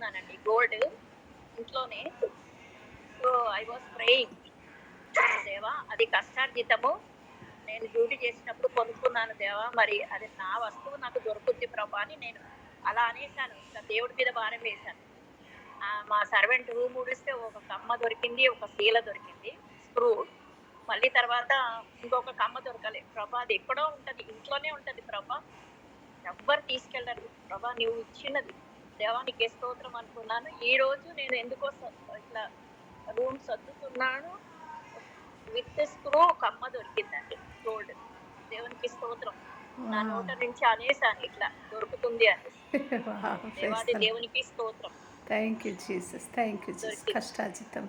కొనుక్కున్నానండి gold ఇంట్లోనే. So I was praying, దేవా అది కష్టార్జితము, నేను డ్యూటీ చేసినప్పుడు కొనుక్కున్నాను దేవా, మరి అది నా వస్తువు నాకు దొరుకుద్ది ప్రభా అని నేను అలా అనేసాను. ఇంకా దేవుడి మీద భారం వేశాను. మా సర్వెంట్ రూమ్ ఊడిస్తే ఒక కమ్మ దొరికింది, ఒక శీల దొరికింది, స్క్రూ. మళ్ళీ తర్వాత ఇంకొక కమ్మ దొరకలే. ప్రభా అది ఎక్కడో ఉంటది, ఇంట్లోనే ఉంటది ప్రభా, ఎవ్వరు తీసుకెళ్ళరు ప్రభా, నువ్వు ఇచ్చినది దేవా నీకే స్తోత్రం అనుకున్నాను. ఈ రోజు నేను ఎందుకో ఇట్లా రూమ్ సర్దుతున్నాను, విత్ స్క్రూ కమ్మ దొరికిందండి గోల్డ్. దేవునికి స్తోత్రం. నా నోట నుంచి అనేసాను ఇట్లా దొరుకుతుంది అని. దేవాది దేవునికి స్తోత్రం. Thank you Jesus, thank you Jesus. కష్టాజితం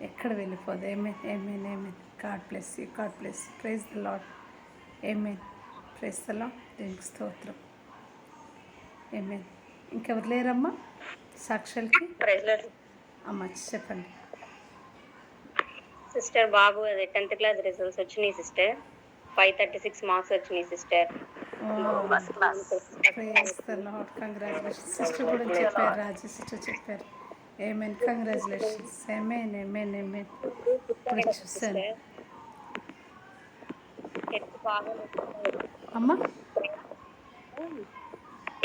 ఎక్కడ వెళ్ళిపోదు. Amen amen amen. God bless you, God bless you. Praise the Lord. Amen. Praise the Lord. దేవునికి స్తోత్రం. ఏమేన్. ఇంకెవరు లేరమ్మా సాక్షులకి? అమ్మ చెప్పండి సిస్టర్. బాబు అదే 10th క్లాస్ రిజల్ట్స్ వచ్చినాయి సిస్టర్. 536 మార్క్స్ వచ్చినాయి sister. Praise the Lord. Congratulations. Sister కూడా చెప్పారు, రాజు సిస్టర్ చెప్పారు. Amen. Congratulations. Amen amen amen. ఇప్పుడు చూసాను అమ్మా.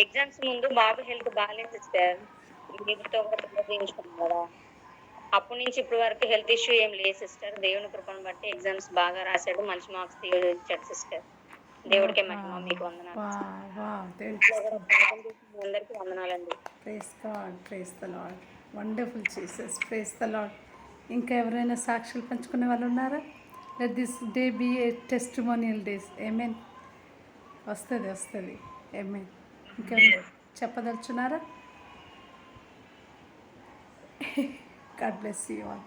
ఎగ్జామ్స్ ముందు బాబు హెల్త్ బాగాలేదు సిస్టర్. ఇంటితో కదా, అప్పటి నుంచి ఇప్పటి వరకు హెల్త్ ఇష్యూ ఏం లేదు సిస్టర్. దేవుని కృపను బట్టి ఎగ్జామ్స్ బాగా రాశాడు, మంచి మార్క్స్ ఇచ్చాడు సిస్టర్. దేవుడికే మహిమ. మీకు వందనాలు. అందరికీ వందనాలండి. Praise God, praise the Lord. Wonderful Jesus. Praise the Lord. ఇంకా ఎవరైనా సాక్షులు పంచుకునే వాళ్ళు ఉన్నారా? Let this day be a testimonial days. Amen. వస్తుంది. ఏమేన్. ఇంకెవరు చెప్పదలుచున్నారా? God bless you all.